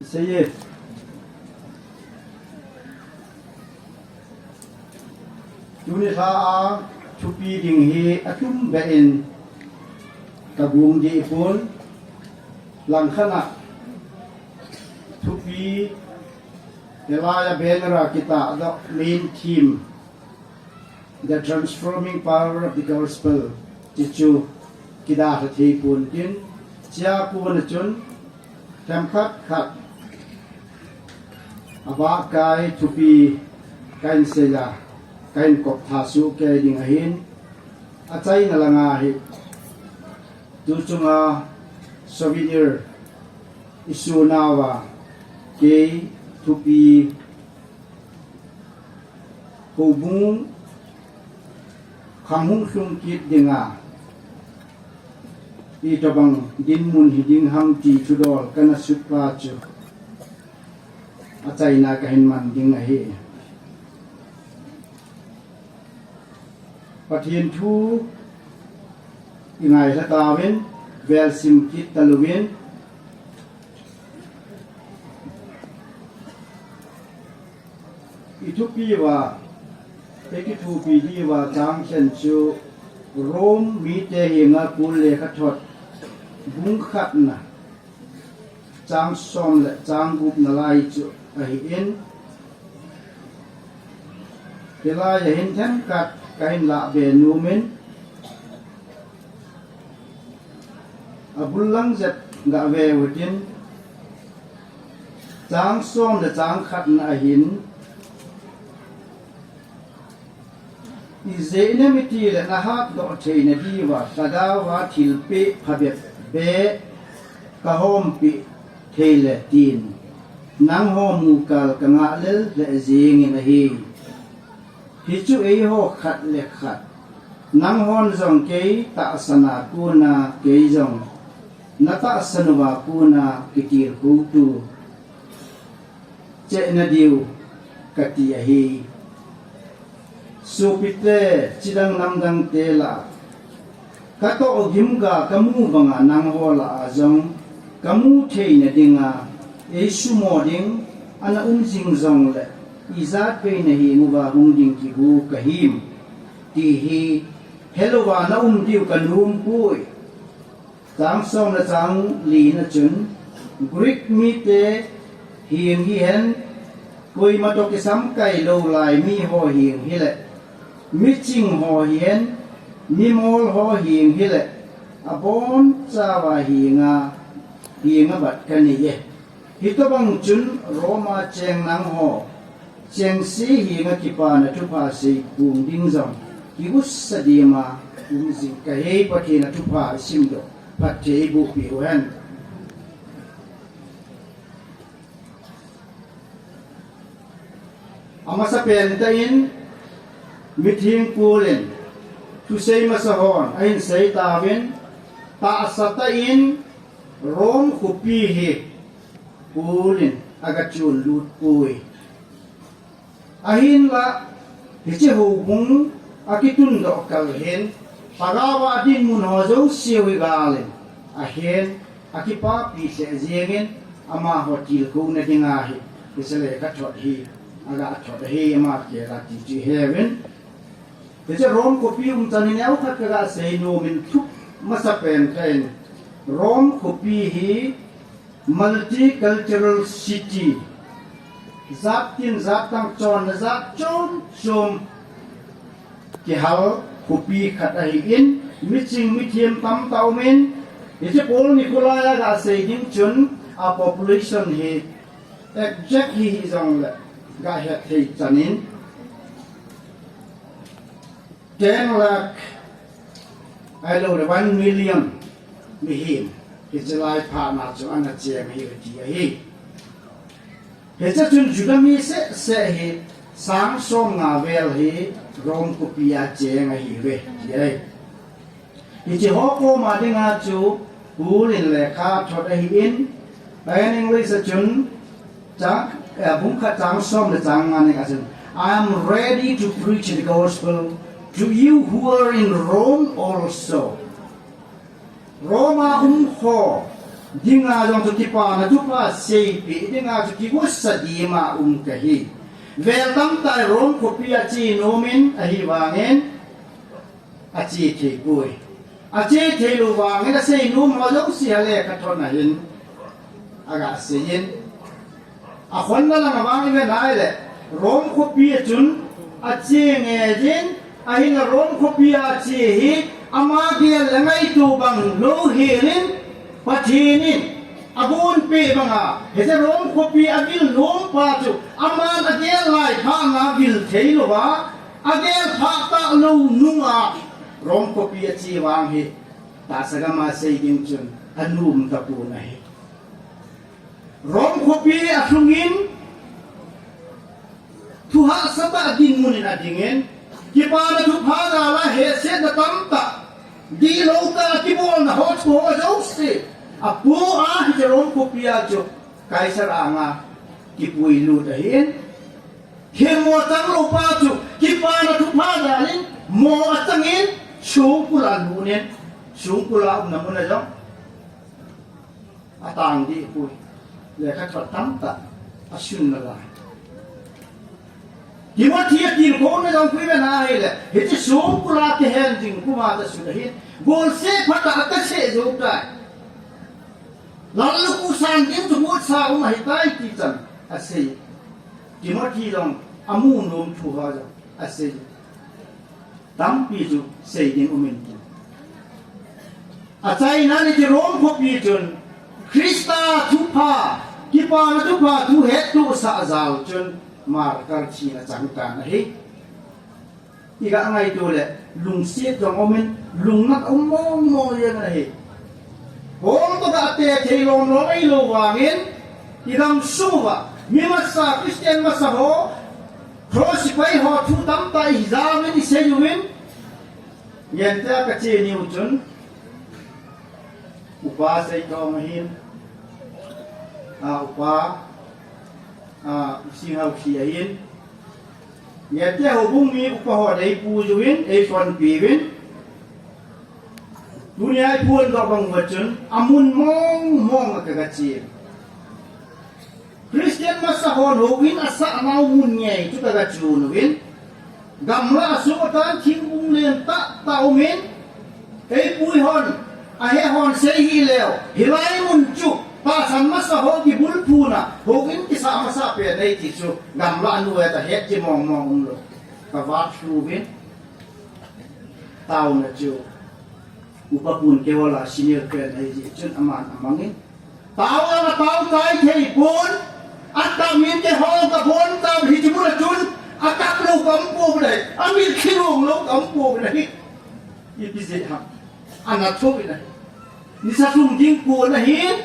Say Tunisa chupi ding hi atum bein kabung di pun langkana chupi elaya benera kita the main theme, the transforming power of the gospel chichu kita thi pun tin chia pun chun tham khat aba kai chupi kain seja kain kop thasu ke ding ahin achai na langa hi tu chunga souvenir isu nawa ke chupi hubung khamung khum kit dinga i tabang din mun hiding ham ti chudol kana supra chu achai na kahin man ding ahi pathian thu ingai sa tawin vel sim kit taluwin itupi wa ekitu pidi wa Changsan chu rom mi te hinga kul le khathot bung khat na chang som le chang gup na lai chu ahi in kela ya hin than kat kain la be numen abullang zet ga ve wutin chang som le chang khat na hin izene miti le na hat do theina diwa kada wa thilpe phabet be ka hom pi thele tin nang hom mukal ka nga lel le jing in hi hi chu ei ho khat le khat nang hon jong ke ta sana ku na ke jong na ta sanwa ku na kitir ku tu che na diu ka ti hi supite chidang namdang tela kato ogimga kamu banga nang hola azong kamu theina dinga e sumoding ana jing zong le izat pe na hi nguwa hungding ki gu kahim ti hi helowa na diu kanum pui tang som na chang li na chun greek mi te hieng hi hen koi ma to ke sam kai lo lai mi ho hieng hi le mi ching ho hien mi mol ho hieng hi le abon chawa hienga bat kani ye hitobang chun roma cheng nang ho cheng si hienga kipa na thupa se kum ding zong ki us sadima umzi ka he pati na thupa simdo pati bu pi wen amasa pen tain mithing pulin tu sei masahon ain sei tawin ta sata in rom khupi hi pulin agachun lut pui ahin la hiche hubung akitun do kal hen pagawa din mun hozo siwi galen ahen akipa pi se jegen ama hotil ko na dinga hi kisale ka thot hi aga thot hi ama ke la ti ji heaven thế rom copy tani neu khat ka sei no min thup masapen train rom copy hi multicultural city zat tin zat tang chon zat chom chom ki hal copy khat a hi in miching mithiam tam tau men thế pol nikolaya ga sei ding chun a population hi exact hi zong la ga het thei chanin 10 lakh I know the 1 million mi him it's a life partner so ana che mi ti hi he cha chun judami se hi sang som nga vel hi rom ko pia che nga hi ve ye hi chi ho ko ma de nga chu hu lin le kha thot hi in in english chun cha bung kha chang som le chang nga ne ka chun I am ready to preach the gospel to you who are in Rome also. Roma ho dinga jong tu kipa na tu pa sei pi dinga tu ki wo sadima kahi vel tam tai rom kopi a chi nomin a hi wangen a chi the pui a chi the lu wangen a sei nu mo jong si hale ka thon na hin aga se yin a khon na la wangen na nai le rom kopi a chun a chi nge jin a hin rom kopi a chi hi ama gel langai tu bang lo hirin patinin abun pe banga hese rom kopi agil nom pa chu aman agel lai pha nga gil theilo wa agel pha ta lo nunga rom kopi a chi wang hi ta sagama sei ding chun anum ta pu na hi rom kopi a thungin thu ha sata din munin adingen ki pa na thu pha na la he se na tam ta di lo ka ki bol na hot ko a jo se apu a hi rom kopi a jo kaisar anga ki pui lu da hin he mo tang lo pa chu ki pa na thu pha na lin mo atangin sung kula nu nen sung kula na mun na jo atang di pui le ka thot tam ta asun na la ki mo thia tin ko na jong pui na hai le he chi sung kula ke hen jing ku ma ta su da hin gol se phata ka se jo ta lalu ku san din tu mo sa u mai tai ti chan asei ki mo thi long amu nom thu ha jo asei tam pi ju sei din umin ki a chai na ni ti rom pho pi chun krista thu pha ki pa na thu pha thu het tu sa zal chun mar kar chi na chang ta na he iga ngai tu le lung se jong omen lung nak omong mo ye na he hom to da te thei lom lo mai lo wangin idam suwa mi masa christian masa ho cross pai ho thu tam ta i za men i se yuin yen ta ka che ni uchun upa sei to mahin upa sing hau khi ain yen te ho bung mi upa ho dei pu yuin e fon pi win dunia pun ka bang wachun amun mong ka chi Christian masa hon howin asa nau mun nyai chu ka chu win gamla su tan thing bung len ta tau min ei pui hon a he hon sei hi leo hilai mun chu pa san masa ho ki bul phuna howin ki sa masa pe nei ti chu gamla nu ta he chi mong lo ka wa chu win tau na chu upapun kewala senior pen ai chun aman amangin tawa na tau tai thei pun atta min ke ho ka pon ta hi chu la chun atak lo kam pu dai amil khirong lo kam pu dai i bi se ha ana tho bi dai ni sa sum ding pu na hin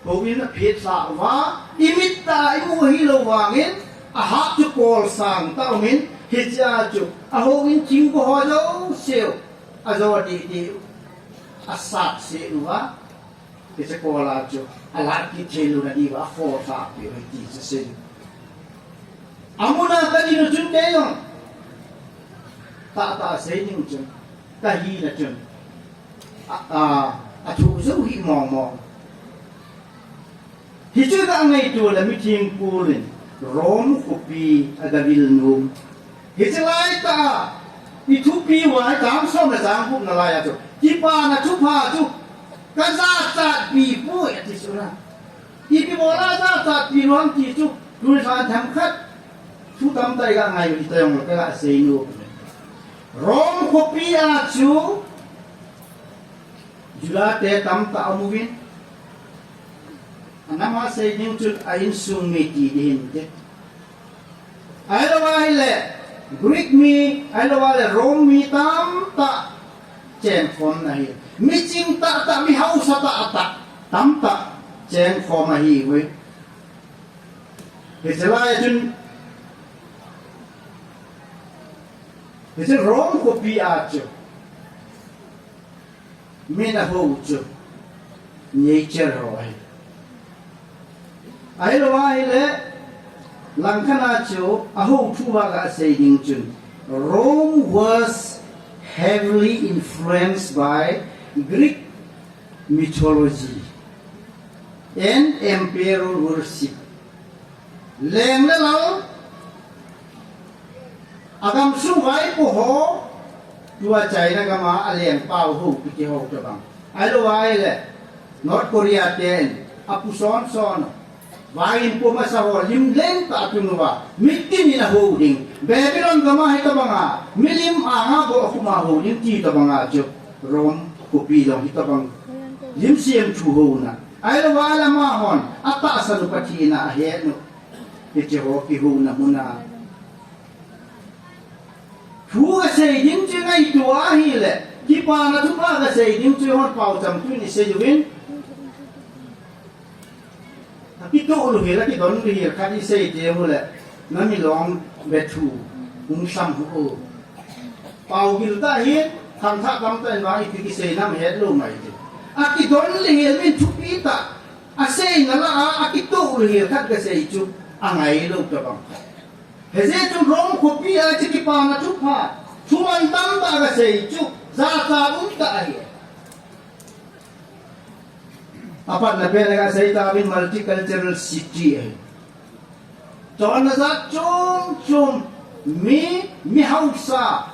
bo win na phet sa wa imit ta I mu hi lo wangin a ha chu kol sang ta min hi cha chu a ho win ching ko ho jo seo azo di asat se nuwa ke se ko la jo ala ki thelu na di wa fo sa pi ri ti se amuna ta ni no chun ke yo ta se ni chun ta hi na chun a thu zo hi mong hi chu da ngai tu la mi ting pulin rom kopi agavil num hi se lai ta i thu pi wa tam som na jang pu na la ya chu ki pa na chu pha chu ka za cha pi pu ya ti su na i pi mo la za cha pi ron ti chu du sa tham khat thu tam tai ga ngai i ta yong ka se nu rom ko pi a chu jula te tam ta amuwin anama se ding chu a in sung me ti din te ai la wa le Greek mi, alo wale Rome mi tam ta chen form na hi. Mi ching ta mi house ta tam ta chen form na hi we. Hiselai jun. Hisel Rome ko pi acho. Mi na ho cho. Nature ho ai. Alo wale Langkana cho aho thuwa ga say ding chun Rome was heavily influenced by Greek mythology and emperor worship แรงแล้วเราอากำสู้ไว้ปูโหตัวใจนะก็มาอะไรอย่างเป่าหูพิจิหกจะบังไอ้ลูกไอ้แหละนอร์ทโคเรียเตนอปุซ้อนวายินปูมาสาวลิมเล่นตาตุนว่ามิตินี่นะหูดิ่งเบบิลอนก็มาให้ตะบังอ่ะมิลิมอ่างอ่ะบอกคุมาหูดิ่งที่ตะบังอ่ะจุรอมกุปีลองที่ตะบังลิมเสียมชูหูนะไอ้ลูกไอ้ละมาฮอนอัตตาสรุปทีนะเฮนุพิจิหกกิหูนะมุนาผู้เกษตรยิ่งจะไงตัวฮีแหละที่ปานะทุกภาคเกษตรยิ่งจะฮอดเป่าจำตุนี่เสียอยู่วินที่โตลูกเห็นแล้วที่ตอนนี้เห็นคันที่เสียเจ้าแหละนั่นมีลองเบทูมุงซ้ำหัวเป่ากิลตาเห็นทางท่ากำเต้นว่าอีกที่เสียน้ำเห็ดลูกใหม่ดิอาที่ตอนนี้เห็นวินทุกปีตาอาเสียนั่นละอาที่โตลูกเห็นคันเกษตรจุอ่างไงลูกจะบังเฮ้ยจุดร้องคุปีอะไรที่ปานะทุกภาคทุมันตั้งตากเสียจุซาซาบุตรไอ้apa nak belajar saya tahu multicultural city John Azad cum mi Hausa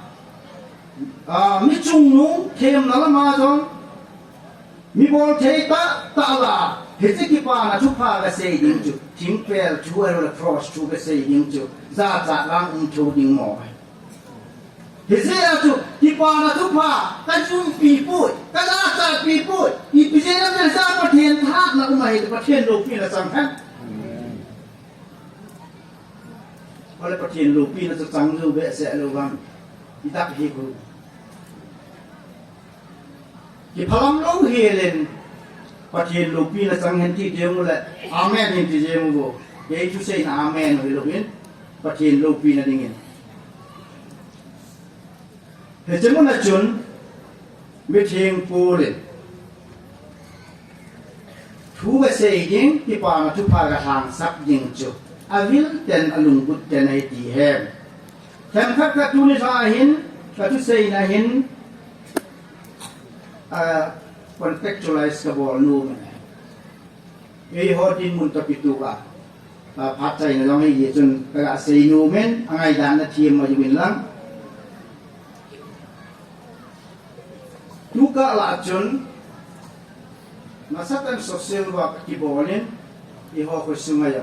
mi Chungnung thêm nó là ma John mi bol thấy ta là hết sức kỳ pa na chụp pha cái xây dựng chụp chính pel chú ở là cross chú cái xây dựng chụp ra ra lang chú đình mỏ hết sức là chụp kỳ pa na chụp pha cái chum pi bụi cái ra pi bụiอีพิเศษนั่นเป็นสร้างประเทศธาตุนะอุมาเหตุประเทศโลกีนะสังขันเพราะอะไรประเทศโลกีนะจะสังรูเบะเสะโลกังที่ตักฮีกูที่พลังโลเฮเลนประเทศโลกีนะสังเห็นที่เดียวมั้งแหละอาเมนเห็นที่เดียวมั้งกูเยซูเซนอาเมนเลยลูกเห็นประเทศโลกีนะดิ่งเห็นเห็นจำนวนนะจุนไม่เทียงปูเลยทุกเสียงที่ปางทุกภาคทางสับยิงจุอวิลเตนอลุงบุตเตนไอตีแฮมแถมขัดกระตุ้นสาหินกระตุ้นเสียงหินcontextualize กับบอลนูมันไอ้ฮอดินมุนตะปิตุกะพัดใจในลองให้เยจนกระเสียนูเมนอะไรด่านทีมมาอยู่เป็นหลังทุกกะละจนNasatan sosial wak kibolin iho kusungaya.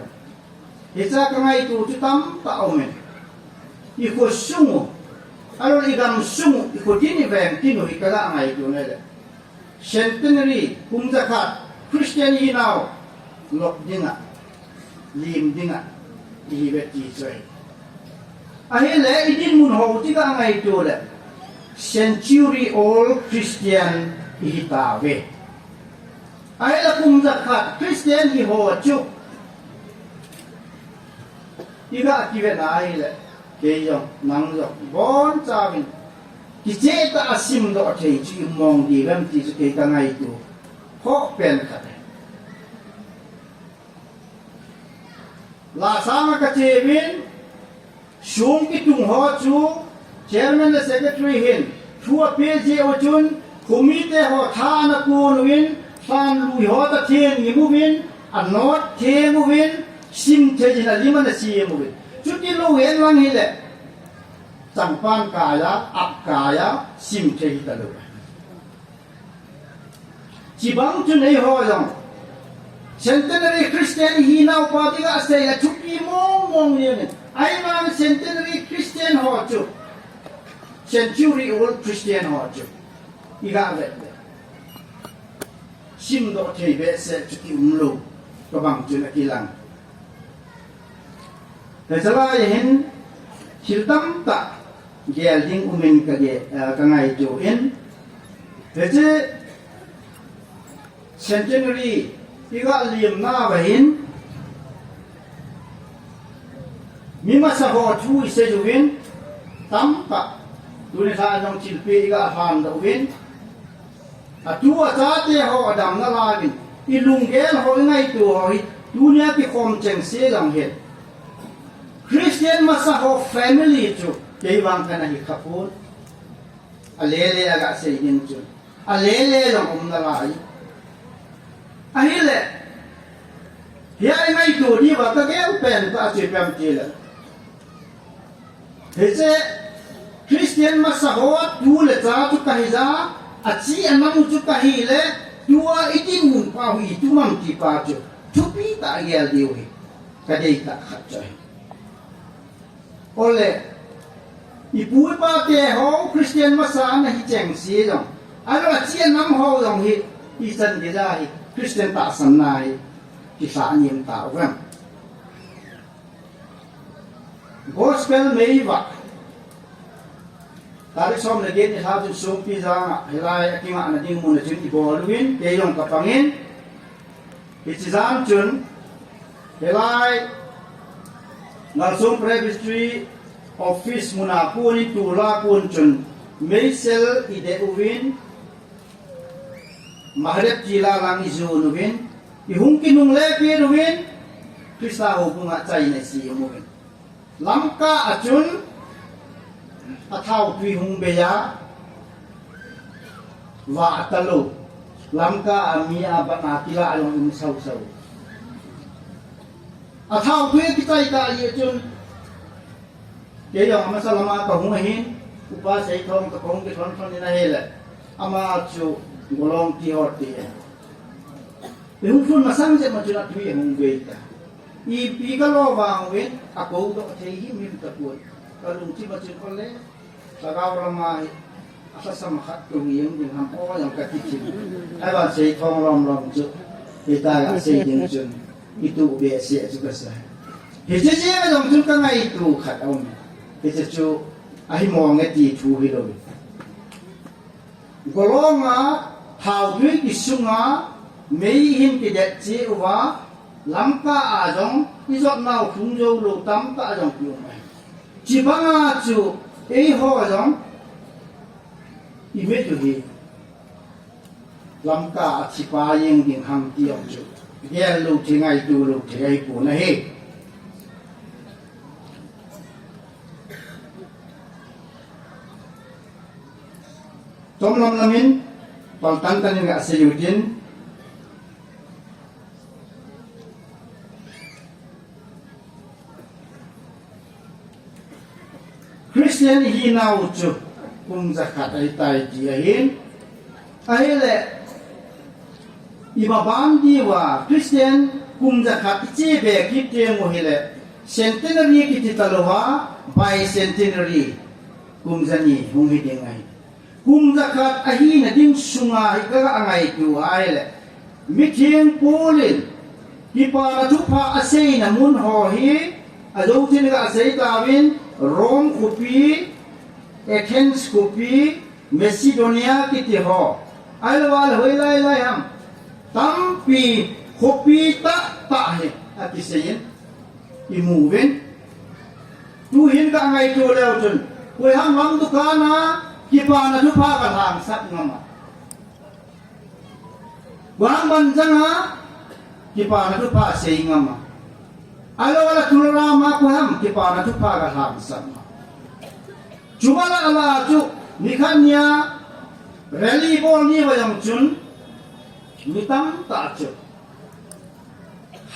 Hica kangai tu tutam tak omen. Iho sungu. Alor igam sungu iho dini vem tinu ikala ngai tu nele. Centenary kumzakat Christian hinau lok dinga lim dinga ihiwet jisoi. Ahile idin mun ho tiga ngai tu le. Century old Christian ihitawe. Ai là cùng zakat Christian hi ho chu iga ki ve nai le ke yong nang yo bon cha vin ki che ta asim do thei chi mong di ram ti ke ka ngai tu ho pen kha la sang ka che vin shung ki tung ho chu chairman and secretary hin thua pe je o chun committee ho tha na kun win fan lui ho ta thiên ngi mu win a not the mu win sim the jina liman na si mu win chuti lo wen wang hi le changpan kaya ap kaya sim the hi ta lo chi bang chu nei ho jong Centenary Christian hi nau pa ti ga se la chuti mong ni ne ai ma Centenary Christian ho chu Century old Christian ho chu iga ve sim do thei ve se chuti umlo to bang chu na kilangแต่สลายเห็นชิลตั้มตะเกี่ยลิงอุเมนกะเกกังไงจูเห็นแต่เจCentenary ที่ก็เลี่ยมหน้าไปเห็นมีมาสะพอช่วยเสจูเห็นตั้มตะตัวนี้ถ้าน้องชิลปีก็ทานดอกเห็นตัวจ้าเจ้าหัวดำน่าลาบินอีลุงแกนหัวไงตัวตัวนี้ที่คมเจงเสียหลังเห็นChristian masaho family tu keiwang kana hikapun alele aga seidin tu alele long umnalai ai lệ hiện ngay tuổi đi vào các cái bèn ta chỉ làm gì là thế chứ Christian mà sao họ tu lệ giá tu cái giá chỉ anh nằm tu cái lệ tu ít tin muốn qua huy tu mang chỉ qua chứ tu bị ta nghe điều gì cái đấy ta khát chơi ole ibu ba ke ho Christian mà sao này chèn xí rồi anh nói chỉ anh nằm ho rồi hi chân cái ra hi Christian ta sanh này thì xã niệm tạo ra gospel mấy vậy ta đi xong là đến thì thao trên Songpijang hay là cái ngạn là đi mua là chuyện gì bỏ luôn cái dòng cặp bằng thì chỉ dám chuẩn hay là ngài Song Presbytery office muna pun itu la pun chuẩn mấy sel ide uwin mahrep jila lang izu uwin ihung kinung lepi uwin Krista hubunga cai nasi uwin lamka achun athau tui hung beya wa talu lamka amia banatila along sau sau athau tui kitai ka ye chun ke yong amasalama ka hung hin upa sei thong ka kong ki thon thon ni na hele ama chu golong ti hot ti e hung phun masang je ma chuna tui hung be ta i pi ka lo wang wen ako do thei hi mi ka puai ka lung chi ma chin kon le Sagau ramai asal sama kat tuhiang dengan orang yang kecil. Ayat saya thong ram tu kita agak saya jengsun itu biasa juga sah. Hiji macam tu kan itu kat awam. Hiji tu ahi mau ngeti tu hidup. Golonga thau duit kisunga meihin kidet cewa lamka ajong isot nau kunjau lo tam ka ajong piumai. Cibanga tu ho rằng image gì làm cả chỉ ba yên điện hàng tiêu chứ cái lúc thì ngày tu lúc thì ngày phụ này trong năm năm in bằng tan tan những cái sử dụng Christian hi nào chu cùng zakat ai tai ji hin ai le iba ban di wa Christian cùng zakat chi be ki te mo hi le Centenary ki ti talowa by Centenary cùng zani hung hi ding ai cùng zakat a hi na ding sunga hi ka angai tu ai le mi thieng polin ki pa tu pa asei na mun ho hi a do tin ga asei ta win Rome Kuki, Athens Kuki, Macedonia kiti ho. Alwal hoi lai ham. Tampi Kuki ta he. Ati sayin. Imovin. Tu hin ka ngai tu leo chun. Koi ham wang tu kana kipa na tu pa ka hang sat ngama. Wang ban jang ha kipa na tu pa sei ngama. Alo ala tulurama ko ham ki para tu paga ham sama. Cuma ala tu nikanya rally ball ni bayang chun mitam ta chu.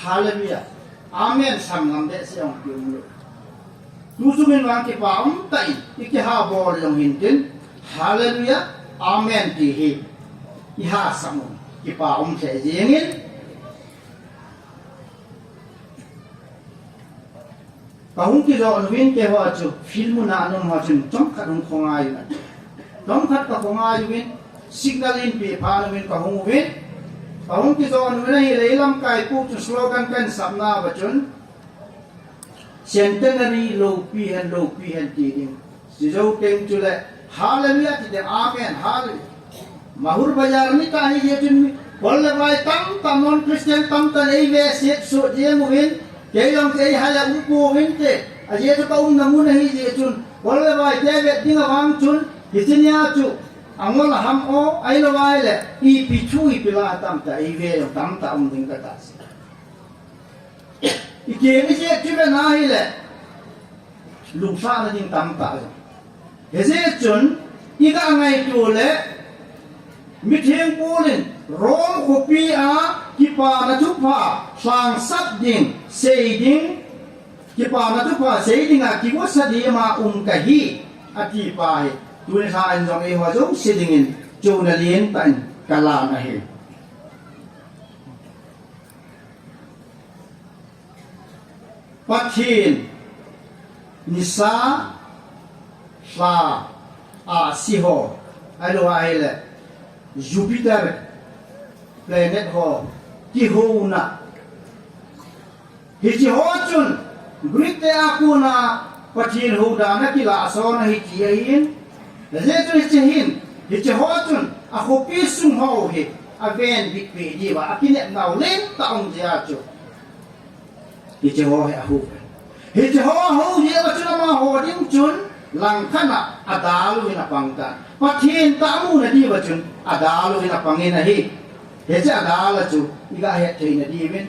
Hallelujah. Amen samngam de siang pyung. Tu sumin wang ki pa tai iki ha ball long hintin. Hallelujah. Amen ti hi. Iha samu ki pa se jengin. Kahung ki do win ke ho chu film na anum ha chun chom khat hung khongai na chom khat ka khongai win signal in pe pha win kahung win kahung ki do win hi leilam kai pu chu slogan kan samna ba chun Centenary lo pi han ti ding si zo teng chu le hallelujah ti de amen hallelujah mahur bazar mi ta hi ye chun bol le bai tam non Christian tam ta nei ve se so je mu win cái dòng cái hai là cũng cô bên thế, à giờ cho ông nằm muốn hay gì chun, có lẽ vài cái việc tiếng vang chun, thì trên nhà chu, ông là ham ô, ai là vài lệ, y pi chu y pi la tam ta y về tam ta ông đừng có ta, y kia cái gì chứ bên nào lệ, lục sa là đừng tam ta, cái gì chun, y cái ngày chu lệ, mít hieng cô lên, rong khô pi à, kí pa na tu pa sang sap ding sei ding ki pa na tu pa sei ding a ki wo sa di ma ka hi ati pa he tu ne sa an jong e ho jong se ding in jo na lien tan kala na he pathin nisa sa a si ho ai lo ai le Jupiter planet ho ki ho na hi chi ho chun Greek te aku na pathin ho da na ki la so na hi chi hin le tu hi chi hin hi chi ho chun a ho pi sum ho hi a ven big pe di wa a ki ne nau len ta ong ja chu hi chi ho a hu hi chi ho hi wa chu ma ho ding chun lang khana adalu ina pangta pathin ta mu na di wa chun adalu ina pangina hi he cha adala chu iga he theina di wen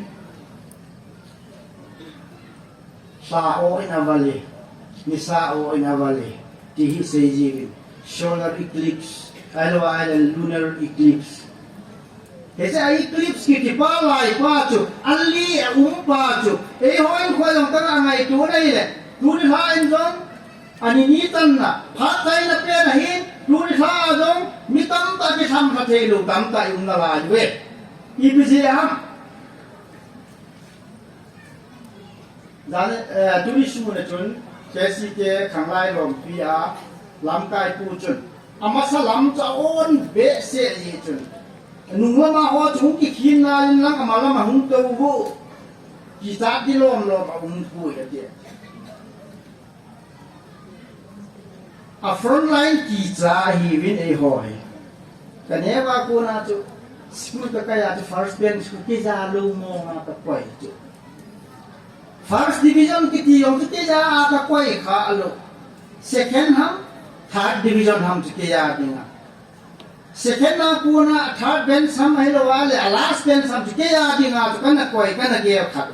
sa o ina valley ni sa o ina valley ti hi se ji solar eclipse alwa lunar eclipse he cha eclipse ki ti pa lai pa chu ali pa chu e hoin khoi long ta ngai tu dai le tu ni ha en jong ani ni tan na phat sai na pe na hin tu ni ha jong mi tam ta ki tham kha the lu tam ta yung na la we i bi se ham dan tu ni su na chun ke si ke khang lai lom pi a lam kai pu chun ama sa lam cha on be se yi chun nung la ma ho chung ki khin na lang ama la ma hung to bu ki ta di lom lo ma hung pu ya de a front line ki cha hi win e hoi ka ne ba ko na chu school ka kaya chu first bench ku ki ja lu mo na ka poi chu first division ki ti yong ki ja a ka poi kha lo second ham third division ham chu ki ya dinga second na ko na third bench ham hai lo wale last bench ham chu ki ya dinga chu kana koi kana ge kha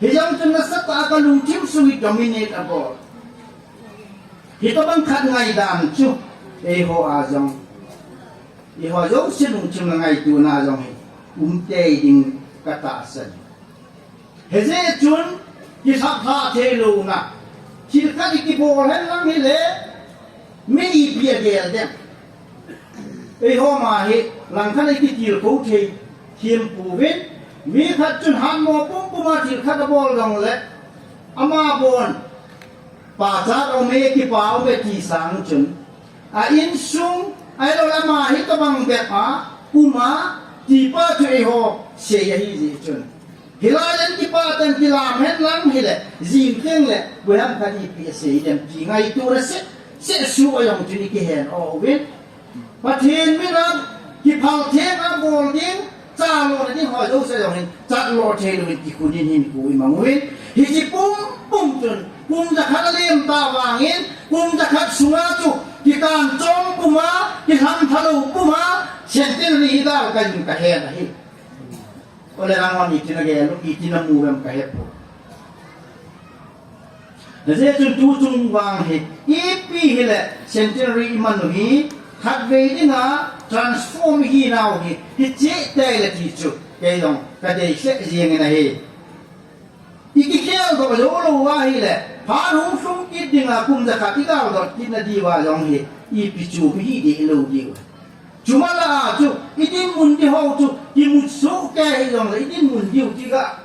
hi jong chu na sa ta ka lu tim su wi dominate abroad hi to bang khat ngai dan chu e ho a jong e ho jong sin chim ngai tu na jong hi te ding ka ta san he je chun ki sa tha the lu na chi ka ki bo hen lang hi le mi i pia gel de e ho ma hi lang khan ki til ko the thiem pu wen mi khat chun han mo pum pu ma til khat bol gong le ama bon pa cha o me ki pa o be ti sang chun a in sung ai lo la ma hi to bang be pa kuma ti pa the ho se ya hi ji chun hilayan ki pa tan ki lam hen lang hi le jim teng le bu ham kha ni pi se dem ti ngai tu ra se su o yong ti ni ki hen o wen pa thin mi ram ki phal the na bol ding cha lo ni ho zo se yong hin cha lo the lo ki ku ni hin ku i mang wen hi ji pum chun pum ja khat lem ta wangin pum ja khat sunga chu ki kan chong puma ki ham thalu puma Centenary da ka yin ka he na hi ole rang on itina ge lu itina mu bam ka he po de je chu tu chung wang hi pi hi le Centenary man no hi khat ve dinga transform hi now hi che te le ti chu ke dong ka de se jing na hi iki khel do lo lo wa hi le pha hung sung ki dinga kum da kha ti ga do ti na di wa yong hi i pi chu hi di lo di wa cuma lah tu, ini mundi hau tu, imu sok kaya hilang le, ini mundi hau tiga,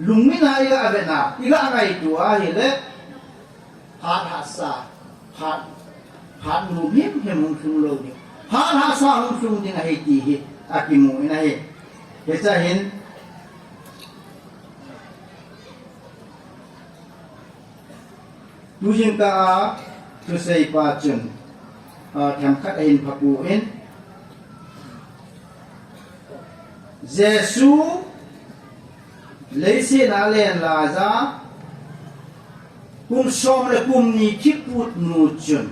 lumin hai ga abena, tiga angai tu ahi le, hat hasa, hat numim hemung sung lo ni, hat hasa hung sung ding ahi tihi, akimu inahi, kita hin, tu jingka tu sei pa chun, tham khat hin phapu hin. Giêsu lấy xe na lên là ra cùng som là cùng ni kiếp bút nụ chun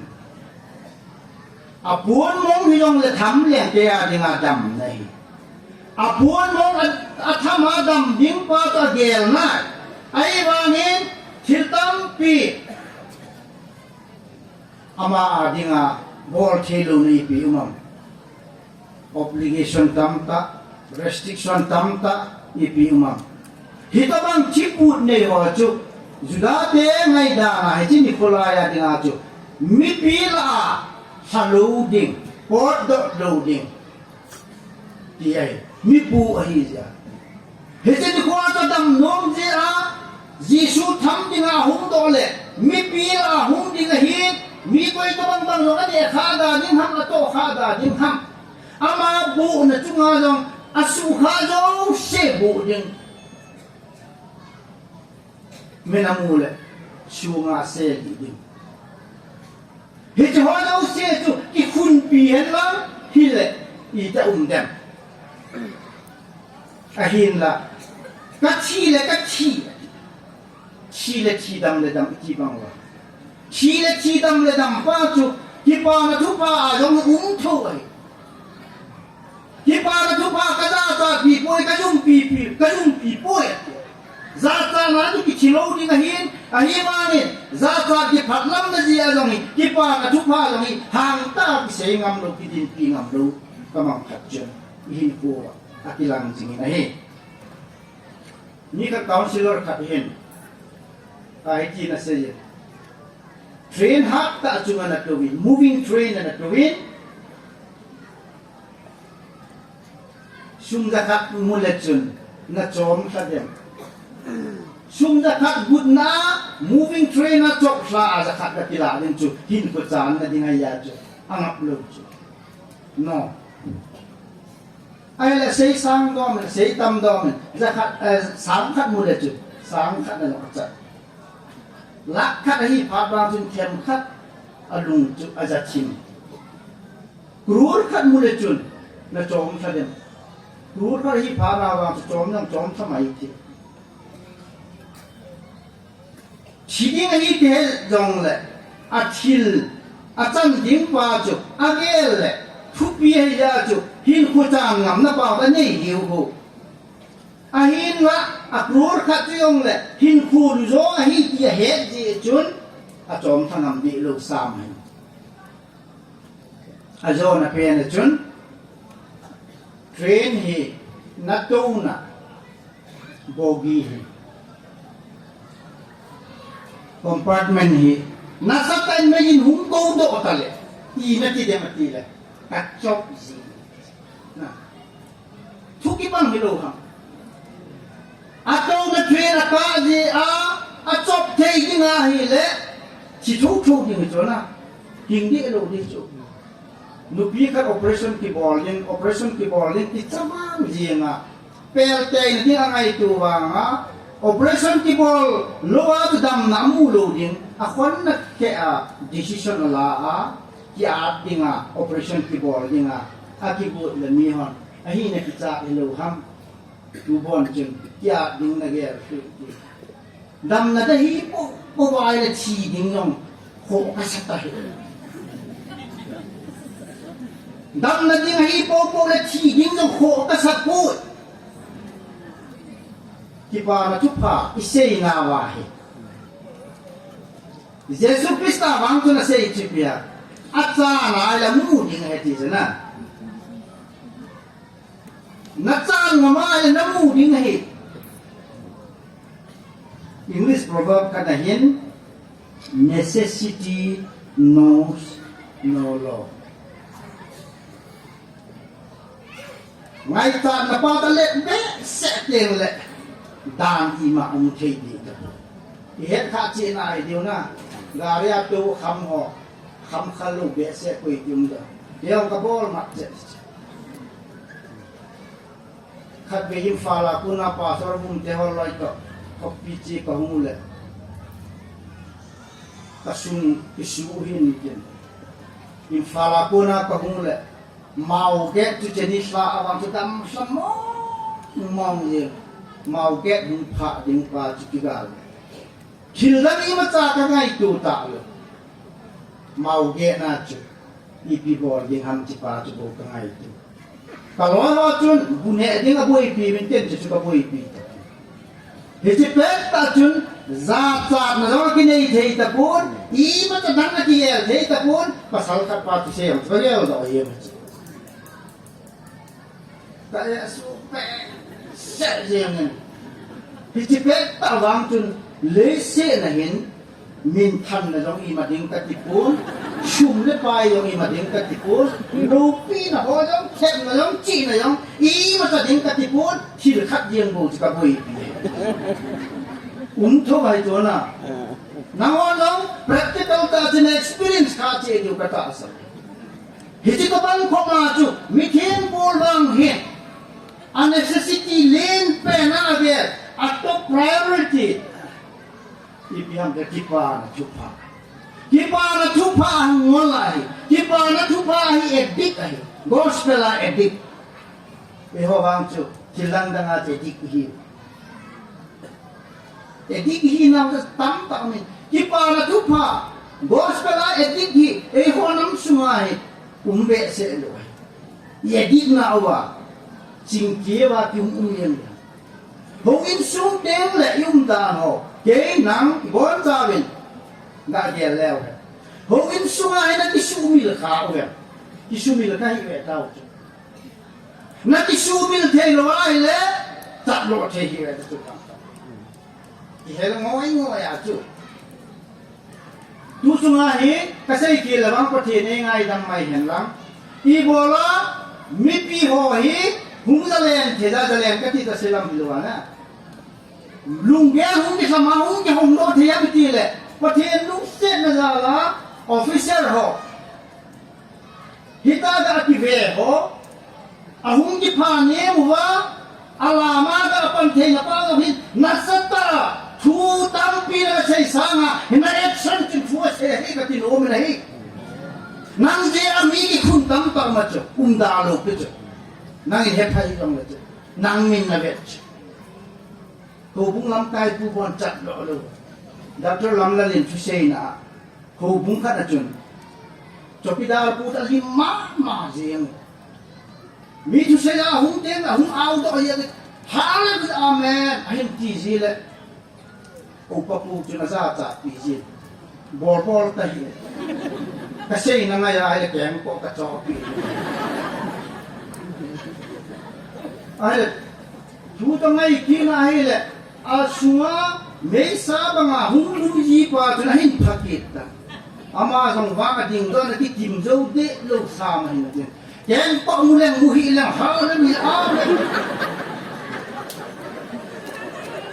à buôn mong hi dong là thắm lẹn kia đi ngà đầm này à buôn mong à thắm à đầm dính qua ta gel na ai vang in thil tam pi ama đi ngà bol thelu ni pi umam obligation tam ta restriction tamta ipi umam hitabang chiput nei ho chu judate ngai da ngai chi nikolaya dinga chu mi pila haluding pot do loading ti ai mi pu hi ja he che ni ko ta dam nom je a jisu tham dinga hum do le mi pila hum dinga hi mi koi to bang bang lo ka de kha da ding ham a to kha da ding ham ama bu na chunga jong asu kha jong se bu ding menamule chunga se ding he che ho jong se chu ki khun pi hen la hi le i ta dem a hin la ka chi le ka chi le chi dam le dam chi bang wa chi le chi dam le dam pa chu ki pa na thu pa jong thu ai ki pa na thu pa ka za ta pi poi ka jung pi poi za ta na ki chi lo ding a hi ma ni za ta ki phat lam na ji a jong ki pa na thu pa jong hang ta ki sei ngam lo ki din pi ngam lo ka mang khat chen hin ko atilang sing na hi ni ka counselor khat hin ai ti na se train hak ta chunga na towin moving train na towin sungda khat mulechun na chom thadem sungda khat gudna moving train na chok sa aza khat na tila din chu hin ko chan na dinga ya chu angap lo chu no ai la sei sang dom sei tam dom za khat sang khat mulechun sang khat na lo chaลักขัดให้พาบางจนเข้มขัดอลุงจุอาจารย์ชิมกรูดขัดมูลจุนนะจอมขัดเดมกรูดขัดให้พาบางจอมยังจอมสมัยที่ชีดิ้งให้เทจงเลยอาทิลอาจารย์ดิ้งปาจุอาเกลเลยทุบปีให้ยาจุหินขุจางงามนะบ่าวกันนี่หิวกูอาหินละอักรูดขัดจงเลยหินคูดูโจอาหินที่เฮ็ดจีจุนอาจอมทางนำดีลูกสามหินอาโจนะเพียนจุนเทรนฮีนัตตูนะโบกี้ฮีคอมพาร์ตเมนต์ฮีนักสัตย์ไม่ยินหุ่นโตโตอัตเลยอีนักที่เดมัตีเลยกัดจบจีนะทุกิบังฮิโลฮัมatau na train apa je acop thei dinga hi le chi thuk thuk ni chona hingdi lo ni chu nupi khat operation ki ball ki chamang jinga pel tei ni angai tu wanga operation ki ball lowa tu dam namu lo ding a khon na ke a decision la ki a dinga operation ki ball dinga a ki bu le mi hon a hi na ki cha lo ham tu bon chen ya ding na ge dam na da hi po wai la chi ding yong ho ka sa ta hi dam na ding hi po la chi ding yong ho ka sa pu ki pa na tu pa isei na wa hi Jesus Christa wang tu na sei chi pia atsa na la mu ding he ti na na chan ngama le na mu ding he English proverb kata hin necessity knows no law ngai ta na pa ta le be se teng le dan i ma thei di ta het kha chi na ai diu na ga ria tu kham ho kham khalu be se koi tum da deu ka bol ma che khat be him fa la kuna pa sor bum te hol lai to kopi chi ka hule kasung isu hin ken in fa la kuna ka hule mau ke tu cheni sa awang tu tam samo mong ye mau ke ding pha ding pa chi ki gal khil la ni ma cha ka ngai tu ta le mau ke na chu i pi bor ding ham chi pa chu bo ka ngai tu kalau awak chun bunyi ding abu ipi minten chu ka bo ipi Hiji pek ta chun zat zat na zong kini thei ta pun I ma ta dang na ki el thei ta pun pasal khat pa tu sem sebagainya do ye kaya supe sẽ riêng này thì chỉ biết tạo vang chun lấy xe là hiện min thân là giống như mà tiếng cắt tipun chum lấy bài giống như mà tiếng cắt tipun rupi là ho giống khem là giống chi là giống ý mà ta tiếng cắt tipun thì được khắc riêng bộ chỉ cả bùi thô bài chỗ nào nào giống practical ta trên experience khá chế điều cả ta sao thì chỉ có bằng không là chú mi thiên bol vang hiện a necessity lên pen na về a top priority ibiham ke kipa na chupa ngolai kipa na chupa hi edit ai gospel a edit beho bang chu chilang danga che dik hi na tam ta min kipa na chupa gospel a edit hi e ho nam sungai umbe se lo edit na awa ching kia wa kyung yen hong in sung deng le yum da ho ke nang bon za bin ga ge leo hong in sung ai na ki su mi le kha o ki su mi le kai ve tao na ki su mi le thei lo ai le ta lo thei hi ve tu ka ki he lo ngoi a chu tu sung ai ka sai ki le bang pa the ne ngai dam mai hen lang I bola mi pi ho hi hung za len the za len ka ti ta selam lo na lung ge hung ki sama hung ki hung lo the ya bi ti le pa the lu se na za la officer ho hita ga ki ve ho a hung ki pha ne wa ala ma ga pan the na pa ga hi na sata thu tam pi na sei sanga na action ti thu se hi ka ti no me nahi nang je ami ki khun tam pa ma chu da lo pe chu nang he phai jong le chu nang min na ve chu ko bung lam kai pu bon chat lo lo doctor lam la len chu sei na ko bung kha na chun chopi da pu ta hi ma jeng mi chu sei la hung tem la hung au do ya hallelujah amen ahim ti ji le o pa pu chu na za cha pi ji bor bor ta hi kasi na nga ya ay kem ko ka chopi ay tu to ngai ki na ai le a suwa me sa ba nga hung lu ji pa tu na hin phakit ta ama song wa ka ding do na ki kim zo de lo sa ma hin de kem ko mu leng mu hi leng ha le mi a le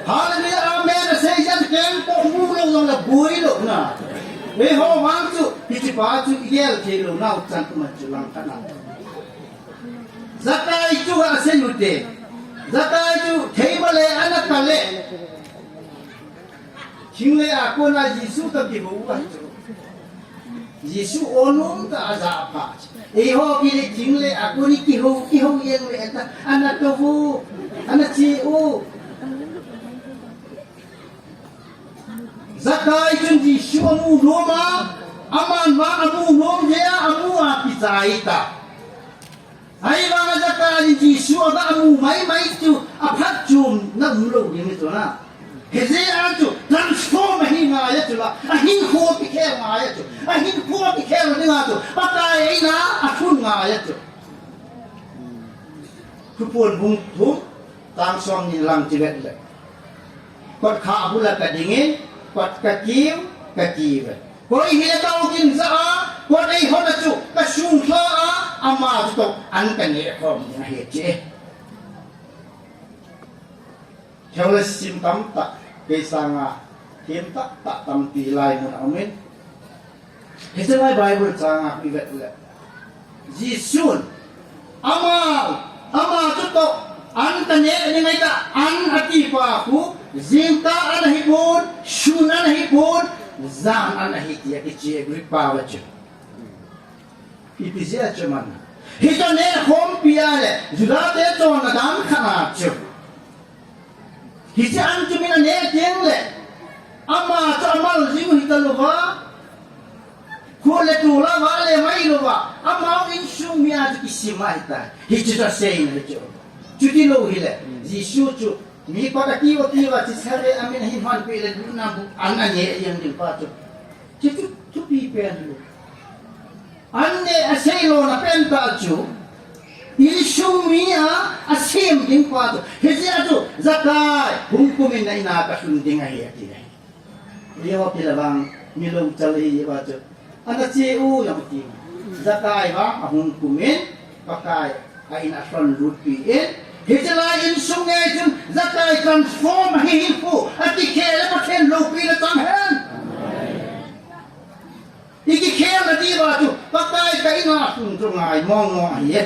ha le mi a me na se jan kem ko mu lo la bui lo na we ho wang chu ki chi pa chu yel ke lo nau chan ma chu lang kana zakai chu a se lu de zakai chu thei ba le ana ka le king le a ko na jisu ta ki bu ka chu jisu onum ta za pa e ho ki le king le a ko ni ki ho yen le ta ana to bu ana chi u zakai chun ji shuamu roma aman wa amu rom je amu a pizai ta ai wa zakai ji shua da amu mai chu a phat chum na mu lo ni to na he je a chu transform hi nga ya chu la a hin kho pi khe nga ya chu a hin kho pi khe ni nga chu pa tai ai na a thun nga ya chu ku pon bung thu tang som ni lang chi vet le kot kha bu la ka dingin quạt cà chiu vậy, coi hiện tao kinh ra, quạt đây họ là chủ, cái sung thơ ama chủ ăn cái nhẹ không là hết chứ, theo là sim tam ta, cái sang kiếm ta tam tì lại một áo mến, hết giờ này Bible sang bị vậy là, Jesus, ama chủ ăn cái nhẹ như này ta ăn hati pa ku zinta ana hipon shun ana hipon zan ana hitia ki che gripa wachu ipizia chaman hita ne khom piale judate chon na dam khana chu hita an chu mina ne teng le ama cha amal jiu hita lova khole tu la wale mai lova ama in shung mia ki sima hita hita sei na chu chuti lo hile jisu chu mi ko ta ki wa chi sare amin hin han pe le na bu an anye yang dil pa chu chu pi pen lu anne asei lo na pen ta chu il shung mi a asem ding pa tu hezia tu zakai hukumin na ina ka sun ding ai ti dai liwa pilawang milong chali ba tu ana che u yang ti zakai ba hukumin pakai ai na son lut pi hezia in sungai tu zakai transform hi fu ati kele pa ten lo pi na tam hen iki kele di ba tu pakai kai na sun tu ngai mong ngai ye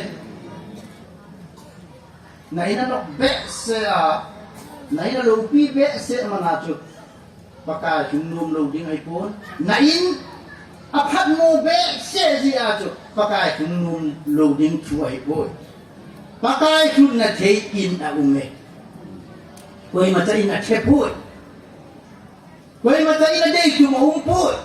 na ina no be se a na ina lo pi be se mana chu pakai num lo ding ai pon na in a phat mo be se ji a chu pakai num lo ding chu ai pon pakai chu na the in a ume koi ma cha ina the pon koi ma cha ina dei chu mo um pon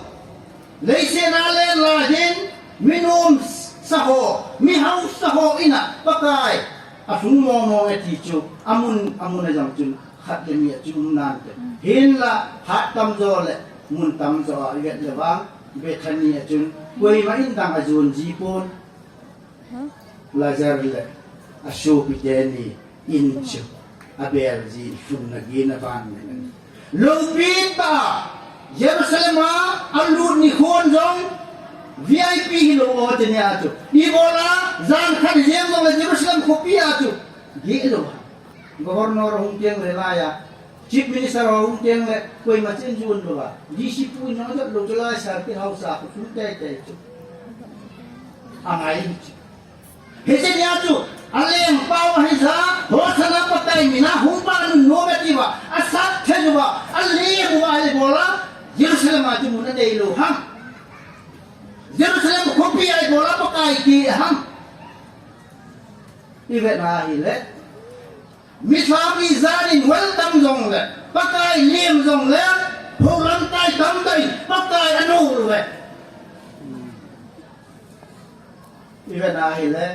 lei se na len la din minum saho mi hau saho ina pakai asung mo ti chu amun ajam chu khat le mi chu nan te hin la hat tam zo le mun tam zo a yet le wang be thani chu koi ma in dang ajun ji pon la jar le a shu pi de ni in chu a bel ji shun na gi na ban lo pin ba Jerusalem alut ni khon jong VIP hilo o te ni atu ibola zan khan jem lo Jerusalem khopi atu ge lo governor hung tiang le laya chief minister hung tiang le koi ma chen jun lo ba DC pu na lo jala sar ti house a ku tai tai chu angai he se ni atu aleng pau hai za ho sana patai mina hung pa no be ti ba asat the ba ali bu ai bola Jerusalem atu mun dei lo ham Jerusalem khopi ai bola pakai ki ham ivet na hi le mi thami zanin wel tam jong le pakai liem jong le phoram tai tam dai pakai anu le ivet na hi le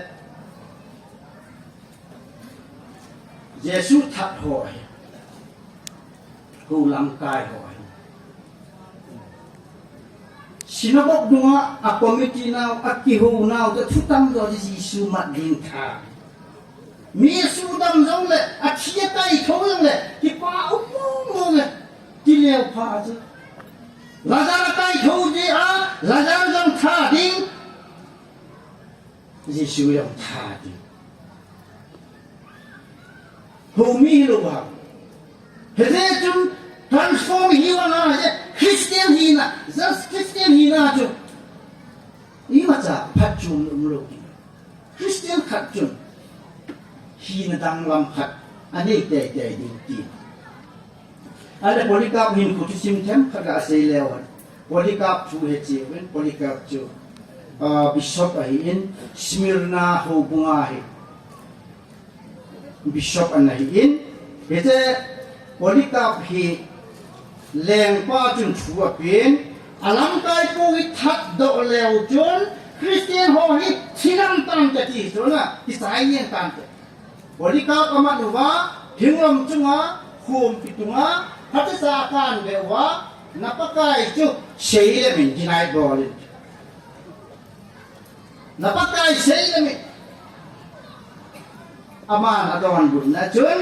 Jesu that hỏi hu lam kai hỏi sinabok dunga a committee now a kiho now the tutam do Jesu mat din tha mi su dam jong le a thia tai thong le ki pa u mo le ki leo pha chu lazar tai tho ji a lazar jong tha ding Jesu yong tha ding ho mi lo ba he chum transform hi wa na Christian hi na just Christian hi na chu i ma cha phat chum lo Christian khat chum hi na dang lam khat ani te te din ti ale polikap hin ku sim them khat a sei lewan polikap chu he chi wen polikap chu bishop a hi in Smyrna ho bunga hi bishop an hi in he polikap hi leng pa chun chua pin alam kai ko hi that do leo chun Christian ho hi thiram tam ta ti so na ti sai yen tam te polikap ama nu wa thinglam chunga khum pitunga hat sa kan be wa napakai chu sei le min dinai bol napakai sei le min ama adon bun na chun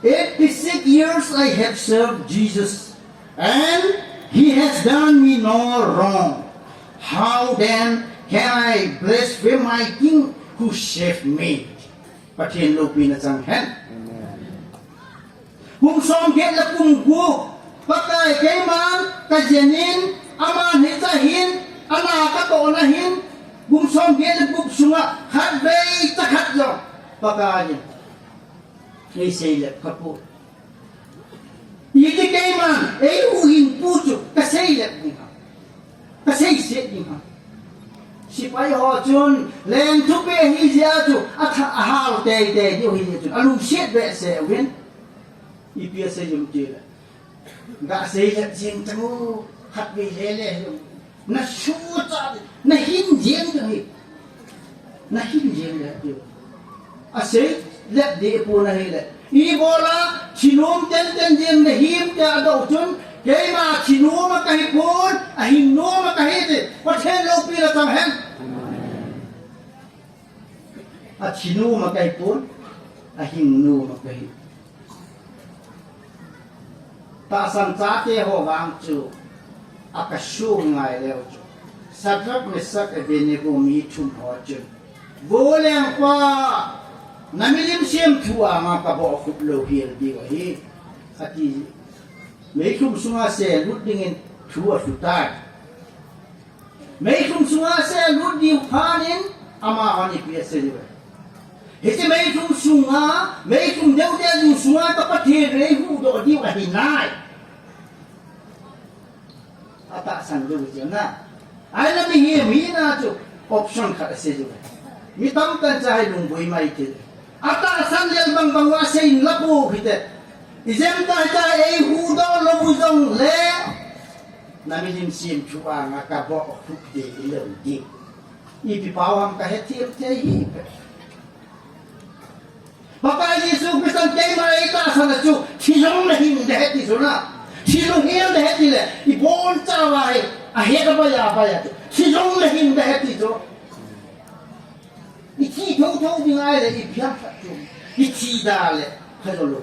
86 years I have served Jesus, and He has done me no wrong. How then can I blaspheme my King who saved me? But He no pinatang hen. Kung som get la kung gu, patay kay man kajanin, aman hitahin, ana kato nahin, kung som get la kung sunga, hadbay takat lo, pakayin. Kay saylet kapo. Yiti kay man, uhin puso, kasaylet niya. Kasayset niya. Si pay ho chun, len tupe hi siya chu, at ahal tay tay diyo hi chun. Alung shit be se win. Ipiya sa yung tila. Ga saylet siyang tango, hatbi lele yung. Na shoota, na hinjeng yung. Na hinjeng yung. Asay, let di po na hila. Ibola, sinum ten jeng na him kaya daw chun, kaya ma sinum makahipon, ahinum makahiti, pathen lo pila tamhen. At sinum makahipon, a hing nu ma kai ta san cha te ho wang chu akashu ngai leo chu sadrak mesak Abednego mi thum ho chu vô leng qua namilim siam thua nga ka bo khup lo hiel di wa hi ati mấy khung sunga se lut dingin thua su tai mấy khung sunga se lut di phanin ama ani pi se di hete mấy khung sunga mấy khung deu de du sunga ta pathe re hu do di wa hi nai ata san du je na ai la mi hi mi na chu option kha se di mi tam tan chai lung boi mai te ata san lel bang bang wa se in lapu khite izem ta ta e hu do lo bu zong le nami lim sim chuwa nga ka bo khu de le di i pi pawam ka he thiam te hi Papa Yesu Kristus te mai ta san chu thi long le hin de ti so na thi lo hian de ti le i bon cha wa he a he ka ba ya thi long le hin de ti so i thi thâu đi ngay le i phiam phat chu i thi da le ha lo lo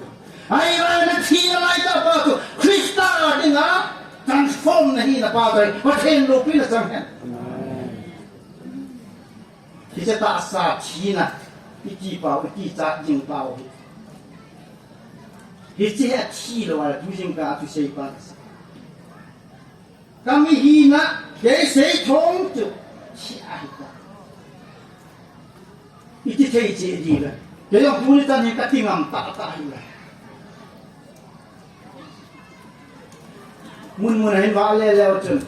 ai ba na thi lai ta pa tu Krista ni nga transform na hi na pa dai pa then lo pi na sang hen ki se ta sa thi na i ti pa i ti cha jing pa hi che thi lo wa tu jing ka tu sei pa kami hi na ke sei thong chu chi ai ta iti thei che di la ke yo puli tan ni ka tingam ta hi la mun hin wa le chun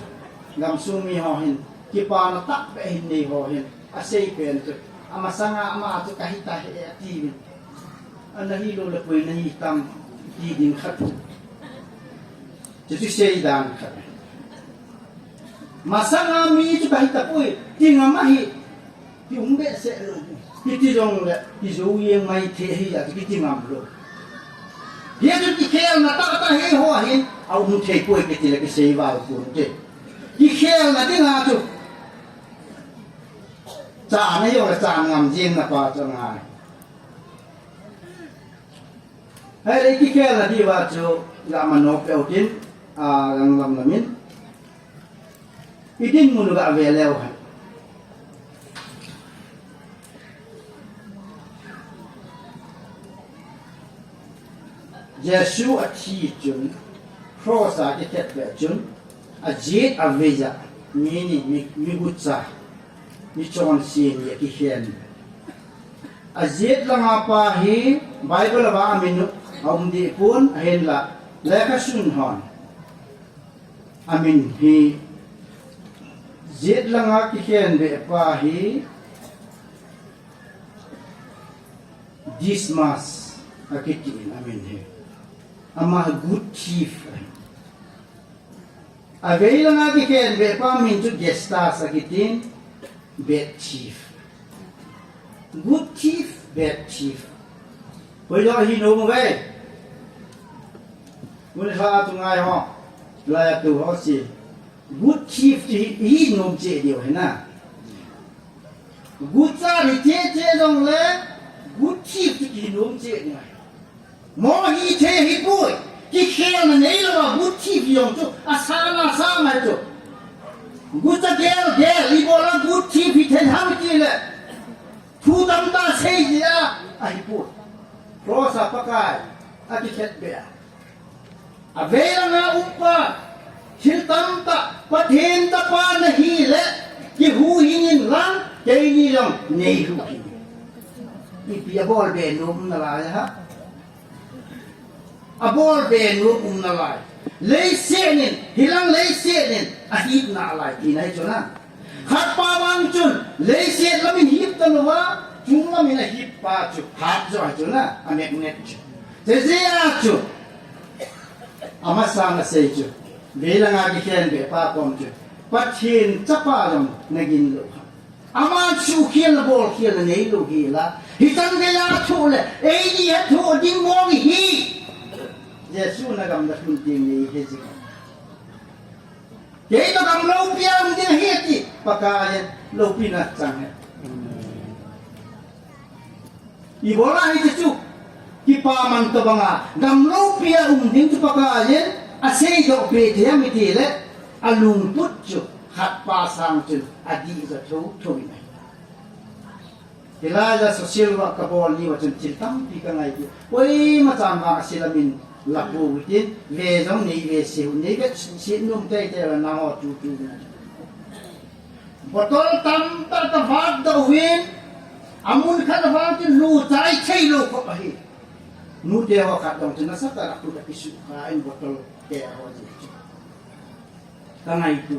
ngam su mi ho hin ki pa na tak be hin nei ho hin asei pen chu ama sanga ama chu ka hi ta he ti ni ana hi lo le poi na hi tam ti din khat chu sei dan khat masanga mi chu ka hi ta poi tingam ma hi ti umbe se lo Kiti dong le, ti zo yang mai the hi ya kiti ngam lo. Dia tu ti khel na ta he ho hin, au nu the koi kiti le ke sei wa ku te. Ti khel na ti nga tu. Cha na yo la cha ngam jing na pa cha ngai. Hai le ti khel na ti wa chu la manok pe tin a lang lam lamin. Idin mu ga ve leo ha. Yesu a thi chun cross a ke be chun a jet a veja mi gutsa mi chon sin ye ki hen a jet la nga pa hi bible ba aminu aum di pun hen la le ka sun hon amin hi jet la nga ki hen be pa hi dismas a kitin amin hi ama good chief availa nga ki ken be pa min chu gesta sakitin bad chief good chief bad chief poi lo hi no mo ve mun ha tu ngai ho la ya tu ho si good chief ji hi nom che dio hai na good cha ri che dong le good chief ji nom che ngai mo hi the hi pui ki khel na nei lo bu chi fi yong chu asana sa ma chu gu ta gel li bo la bu chi fi the ham chi le thu dam ta sei ya ai pu ro sa pa kai a ki khet be a ve na upa hil tam ta pa then ta pa na hi le ki hu hin in lang ke ni long nei hu ki ni pi bol be num na la ha abol be nu na lai lei senin hilang lei senin a hip na lai ti nai chona khat pa wang chun lei set lamin hip ta no wa chung lamin a hip pa chu hat zo chona a nek nek chu te ze a chu ama sang a sei chu ve la nga ki khen be pa kom chu pa thin cha pa jam nagin lo ama chu khiel la bol khiel la nei lo hi la hi tan ge la thu le ei ni ha thu ding mo hi Yesu na gam da kun ting ni he ji ke to gam lo piam din he ti pakayen lo pina chang he i bola hi chu kipa man to banga gamlo pia ding tu pakayen asei do pe thia mi ti le alung put chu khat pa sang chu adi za tho thoi mai Ilaja social work kabol ni wachan ciltam pi ka ngai oi ma chan ma silamin lapu witin ve jong nei ve siu nei ve sin num te te na ho tu tu botol tam ta ta vat da win amun khan vat lu chai chei lu ko hi nu de ho khat dong chna sa ta ku ka pisu ka in botol te ho ji ka ngai tu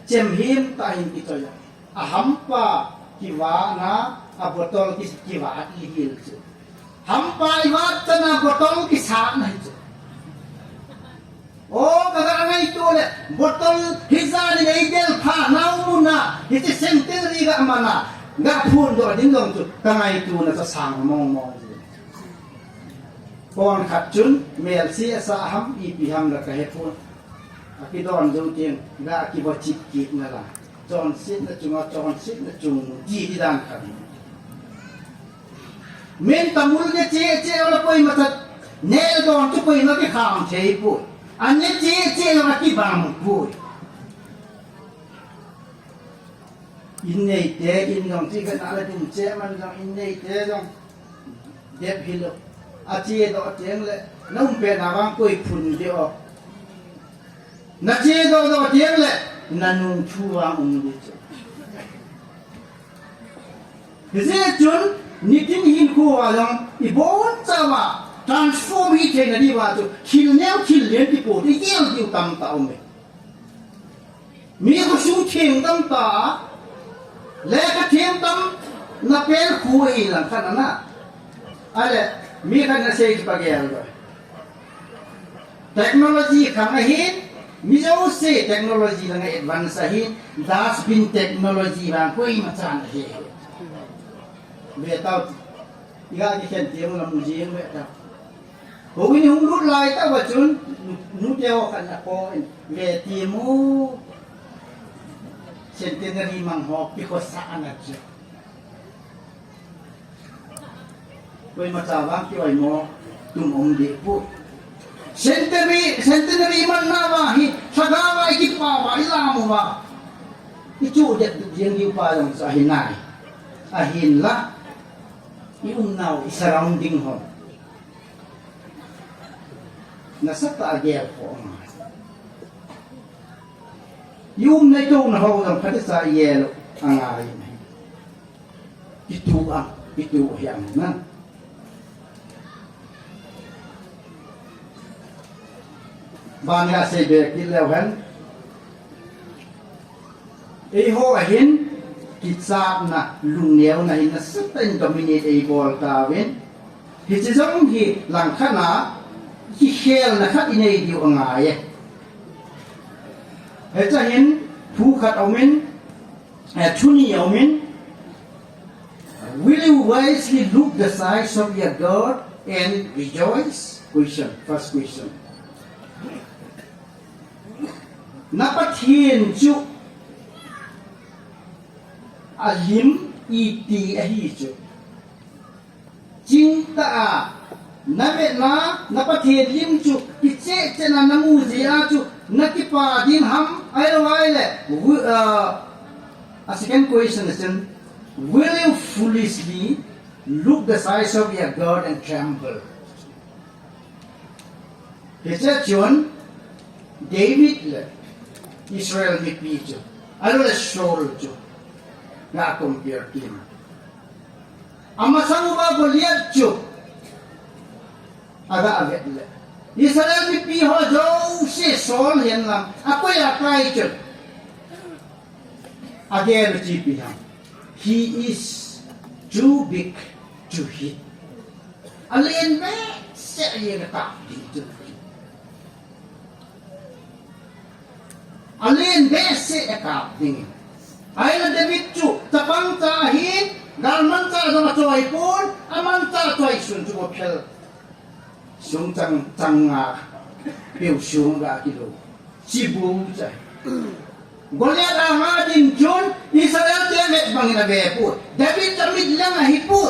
chem him ta hin ki to ya aham pa kiwa na a botol kiwa li hil chu hampai wat na botol ki sa na chu o kaga ngai tu le botol hizani nei del pha nau muna hi ti Centenary ga mana ga phun do ding dong chu ka ngai tu na sa sang mong mong pon khat chun mel si sa ham I pi ham la ka he phun aki don zo tieng ga ki bo chip ki na la chon sit na chung chon sit na chung ji di dan kha men tamul ne che ola poi matat ne don chu poi na ki kham chei pu an ne che la ki bang pu in nei te in dong ti ka na la dum che man dong in nei te dong dep hilo a che do tieng le nong pe na bang koi phun de o na che do tieng le na nung chu wa di che Hizet chun nitin hin ko along ibon chawa transform hi thena di wa chu khil neu khil len ti po ti yel ti tam ta me mi ko su theng tam ta le ka theng tam na pel khu hi lang khan na ale mi khan na sei pa gel ba technology khang hin mi jo se technology lang advance hin das bin technology ba koi ma chan he về tao ga cái khen tiếng là mùi riêng vậy tao hổ ini hung rút lại tao vào chun nút đeo khăn là co về tìm mu Centenary mang họp bị có xã là chứ quay mà chào bác kêu anh mò tụm ông địa phụ Centenary mang na va hi saga va ki pa va ilam va cái chủ đẹp riêng yêu pa dòng sa hin này hin la yung now is surrounding home. Nasa taagel ko. Yung na ito na ho ng pati sa yelo ang ayin. Ito yang na. Banga sa bekilawan. Iho ahin kitsap na lungneo na hin na certain dominate a ball tawin hi chizong hi lang khana hi khel na khat inei diu angai he cha hin thu khat aumin thuni aumin will you wisely look the size of your God and rejoice first question napathin chu alim iti ahicho cinta na napathin lim chu kiche chena namu zia chu nakipa din ham aile a second question is will you foolishly look the size of your God and tremble kiche chon David le Israel mi picho alo le shol chu na compare kim amasangu ba Goliath chu aga avet le Israel mi pi ho jo se sol hian lam akoy akai chu again chi pi ham he is too big to hit alien me se ye ta di chu alien be se ka ding ai là David chu tapang cha hi galman cha jong choi pun aman cha choi sun chu phel sung chang nga piu sung ga ki lo chi bu cha Goliath ang din chun Israel te vet bang na be pu David tamit lang hi pu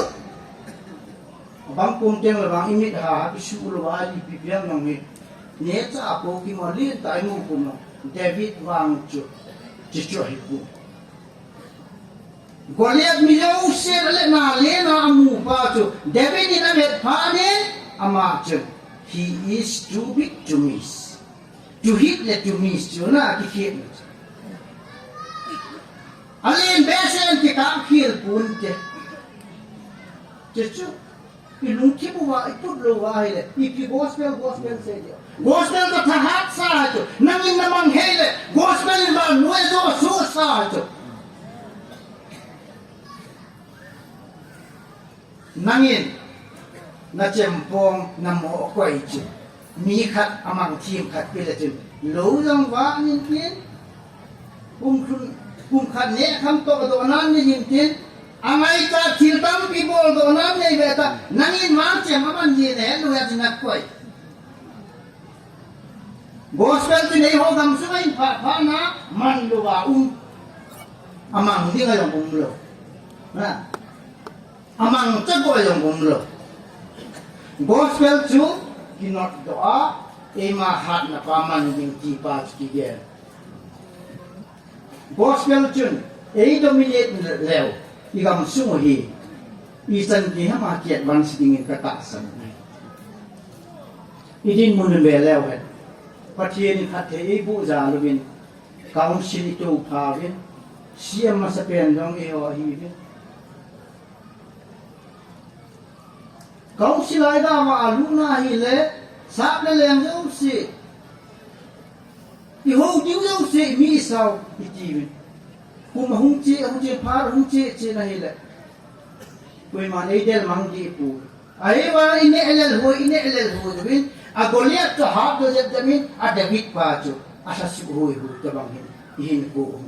บางปุ่มเตียงระบางอิมิตหาพิสูรวาลีพิเพียงน้องนี่เนี่ยจะอาโปกิมาเลี้ยนตายงูปุ่มเดวิดวางจุดจิตจ่อยปุ่มก็เลี้ยงมิโยเสียเลยนาเลี้ยงอามูป้าจุเดวิดนี่นะเบ็ดพาเนี่ยอามาจุ he is too big to miss to hitและ to miss จุนะที่เขียนอะไรเบสเองที่การเขียนปุ่นเจ้าอีลุงที่บัวอีพูดรู้ว่าอะไรอีพี่ gospel เสียเดียว gospel ก็ทหารสาจุนั่งยินน้ำมันเฮเลย gospel มาหน่วยโซ่สู้สาจุนั่งยินน่าเจ็มพงน้ำหมอกไว้จุมีขัดอามังทีมขัดไปเลยจุรู้ยังว่านี่เพี้ยนปุ่มขัดเนี่ยคำโตกระโดดนั้นนี่ยินเพี้ยนAmai ta tiltam people do nam nei beta nangin mang che maman ji ne lu ya jinak koi gospel tu nei ho gam sungai pha na man lu wa amang di ga yong lo na amang cha go yong lo gospel tu kinot doa ema hat na paman ding ti pa ki ge gospel tu ei dominate lew igam sumuhi isan ki hama kiat bang sidingin kata san idin mun be lew het patien khathe ibu za lubin council to phawin siam ma sa pen dong e o hi bin council ai da ma aluna hi le sap le leng jo si i ho diu jo si mi sao i ti bin kuma hungci par hungci na hile koi man idel mangdi pu ai wa ine elel ho bin agoliat to hab do jamin a david pa chu asa si ho tabang hin ko